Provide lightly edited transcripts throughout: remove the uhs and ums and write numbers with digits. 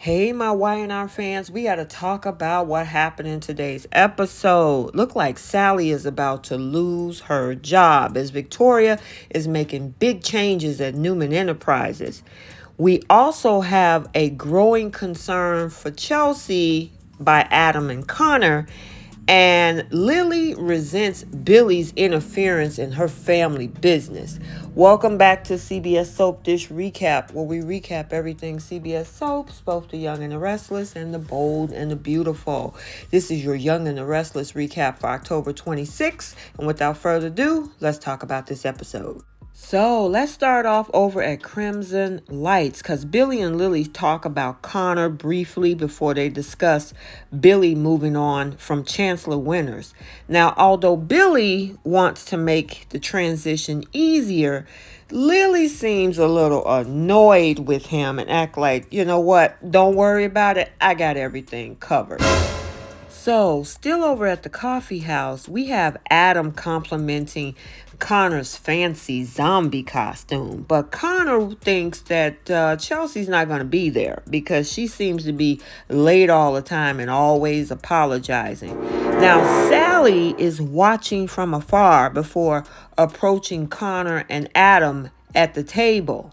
Hey, my Y&R fans, we got to talk about what happened in today's episode. Look like Sally is about to lose her job as Victoria is making big changes at Newman Enterprises. We also have a growing concern for Chelsea by Adam and Connor. And Lily resents Billy's interference in her family business. Welcome back to CBS Soap Dish Recap, where we recap everything CBS Soaps, both the young and the restless and the bold and the beautiful. This is your Young and the Restless recap for October 26th. And without further ado, let's talk about this episode. So let's start off over at Crimson Lights because Billy and Lily talk about Connor briefly before they discuss Billy moving on from Chancellor Winters. Now, although Billy wants to make the transition easier, Lily seems a little annoyed with him and act like, you know what, don't worry about it. I got everything covered. So, still over at the coffee house, we have Adam complimenting Connor's fancy zombie costume. But Connor thinks that Chelsea's not going to be there because she seems to be late all the time and always apologizing. Now, Sally is watching from afar before approaching Connor and Adam at the table.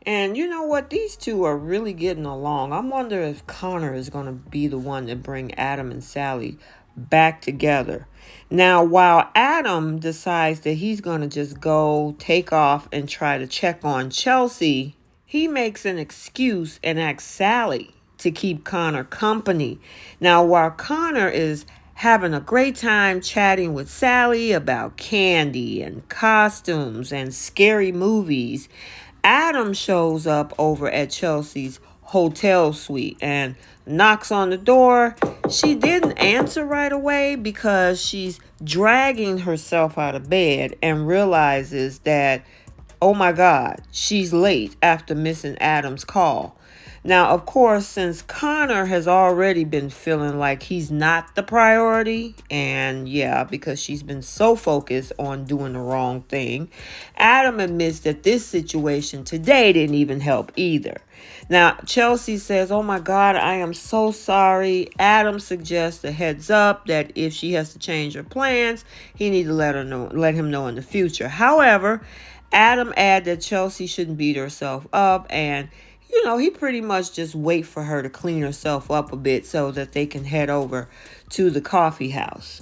And you know what? These two are really getting along. I wonder if Connor is going to be the one to bring Adam and Sally back together. Now, while Adam decides that he's going to just go take off and try to check on Chelsea, he makes an excuse and asks Sally to keep Connor company. Now, while Connor is having a great time chatting with Sally about candy and costumes and scary movies, Adam shows up over at Chelsea's hotel suite and knocks on the door. She didn't answer right away because she's dragging herself out of bed and realizes that, oh my God, she's late after missing Adam's call. Now, of course, since Connor has already been feeling like he's not the priority, and yeah, because she's been so focused on doing the wrong thing, Adam admits that this situation today didn't even help either. Now, Chelsea says, oh my God, I am so sorry. Adam suggests a heads up that if she has to change her plans, he needs to let him know in the future. However, Adam adds that Chelsea shouldn't beat herself up and he pretty much just wait for her to clean herself up a bit so that they can head over to the coffee house.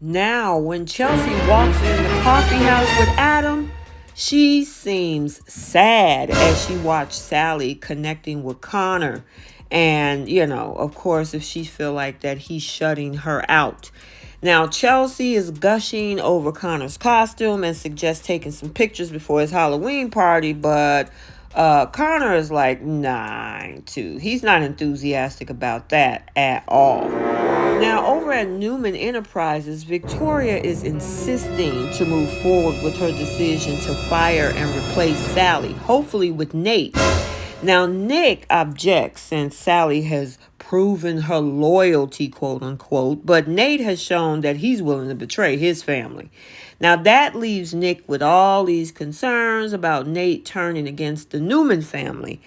Now, when Chelsea walks in the coffee house with Adam, she seems sad as she watched Sally connecting with Connor. And, of course, if she feel like that he's shutting her out. Now, Chelsea is gushing over Connor's costume and suggests taking some pictures before his Halloween party, but Connor is like, nah, too. He's not enthusiastic about that at all. Now, over at Newman Enterprises, Victoria is insisting to move forward with her decision to fire and replace Sally, hopefully with Nate. Now, Nick objects since Sally has proven her loyalty, quote unquote, but Nate has shown that he's willing to betray his family. Now, that leaves Nick with all these concerns about Nate turning against the Newman family.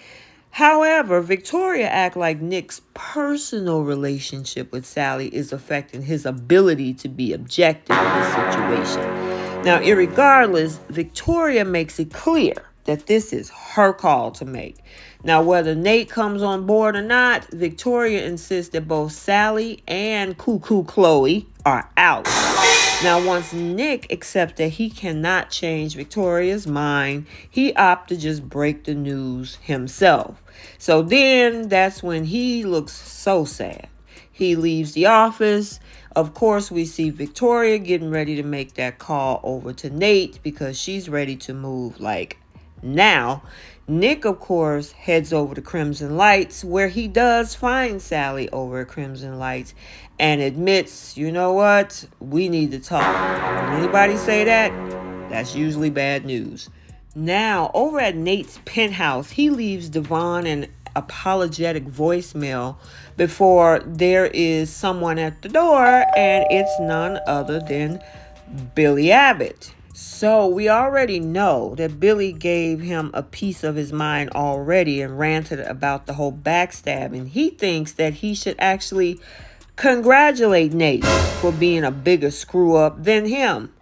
However, Victoria acts like Nick's personal relationship with Sally is affecting his ability to be objective in this situation. Now, irregardless, Victoria makes it clear that this is her call to make. Now, whether Nate comes on board or not, Victoria insists that both Sally and Cuckoo Chloe are out. Now, once Nick accepts that he cannot change Victoria's mind, he opts to just break the news himself. So then that's when he looks so sad. He leaves the office. Of course, we see Victoria getting ready to make that call over to Nate because she's ready to move like now. Nick, of course, heads over to Crimson Lights where he does find Sally over at Crimson Lights and admits, you know what, we need to talk. When anybody say that, that's usually bad news. Now, over at Nate's penthouse, he leaves Devon an apologetic voicemail before there is someone at the door, and it's none other than Billy Abbott. So we already know that Billy gave him a piece of his mind already and ranted about the whole backstabbing. He thinks that he should actually congratulate Nate for being a bigger screw up than him.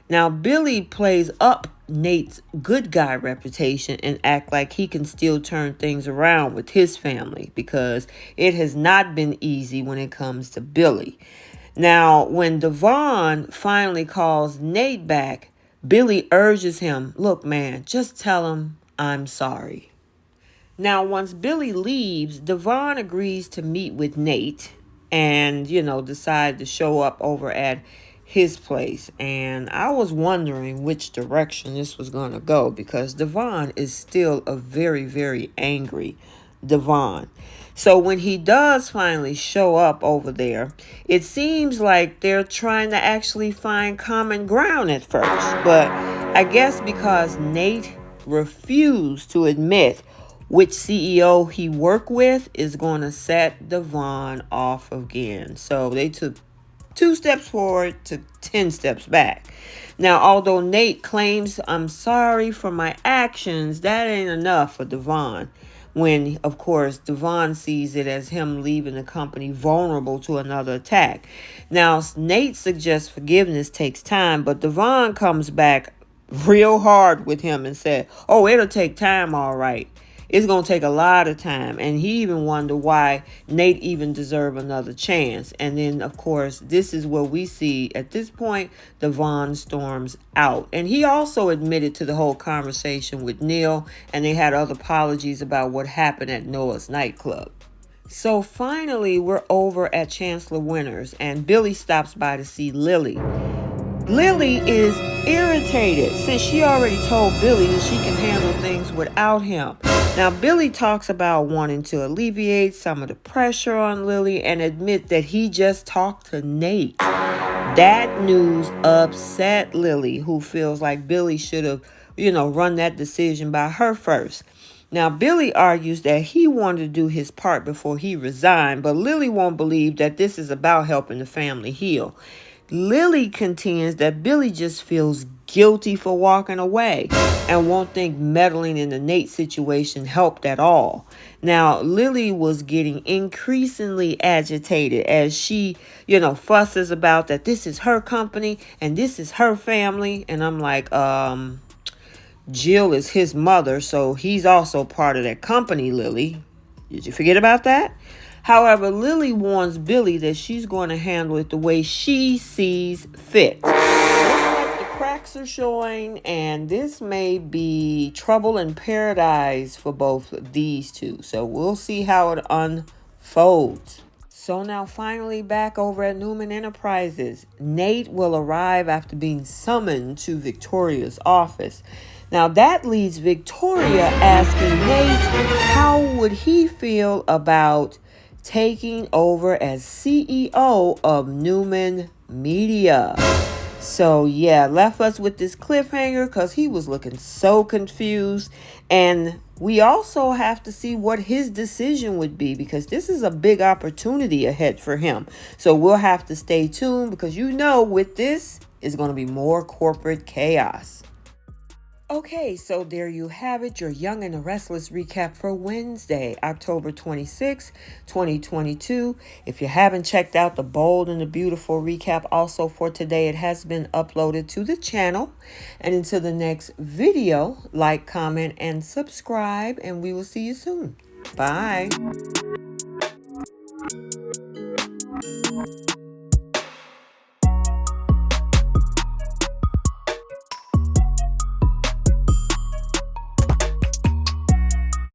Now Billy plays up Nate's good guy reputation and act like he can still turn things around with his family because it has not been easy when it comes to Billy. Now, when Devon finally calls Nate back, Billy urges him, look, man, just tell him I'm sorry. Now, once Billy leaves, Devon agrees to meet with Nate and, decide to show up over at his place. And I was wondering which direction this was going to go because Devon is still a very, very angry Devon. So when he does finally show up over there, it seems like they're trying to actually find common ground at first. But I guess because Nate refused to admit which CEO he worked with is going to set Devon off again. So they took 2 steps forward to 10 steps back. Now, although Nate claims I'm sorry for my actions, that ain't enough for Devon. When, of course, Devon sees it as him leaving the company vulnerable to another attack. Now, Nate suggests forgiveness takes time, but Devon comes back real hard with him and said, oh, it'll take time, all right. It's going to take a lot of time. And he even wondered why Nate even deserved another chance. And then, of course, this is where we see at this point, Devon storms out. And he also admitted to the whole conversation with Neil. And they had other apologies about what happened at Noah's nightclub. So finally, we're over at Chancellor Winters. And Billy stops by to see Lily. Lily is irritated since she already told Billy that she can handle things without him. Now, Billy talks about wanting to alleviate some of the pressure on Lily and admit that he just talked to Nate. That news upset Lily, who feels like Billy should have, run that decision by her first. Now, Billy argues that he wanted to do his part before he resigned, but Lily won't believe that this is about helping the family heal. Lily contends that Billy just feels guilty for walking away and won't think meddling in the Nate situation helped at all. Now, Lily was getting increasingly agitated as she, fusses about that this is her company and this is her family. And I'm like, Jill is his mother, so he's also part of that company, Lily. Did you forget about that? However, Lily warns Billy that she's going to handle it the way she sees fit. Looks like the cracks are showing, and this may be trouble in paradise for both of these two. So we'll see how it unfolds. So now finally back over at Newman Enterprises, Nate will arrive after being summoned to Victoria's office. Now that leads Victoria asking Nate how would he feel about taking over as CEO of Newman Media. So yeah, left us with this cliffhanger because he was looking so confused. And we also have to see what his decision would be because this is a big opportunity ahead for him. So we'll have to stay tuned because with this is going to be more corporate chaos. Okay, so there you have it, your Young and the Restless recap for Wednesday, October 26, 2022. If you haven't checked out the Bold and the Beautiful recap also for today, it has been uploaded to the channel. And until the next video, like, comment, and subscribe, and we will see you soon. Bye.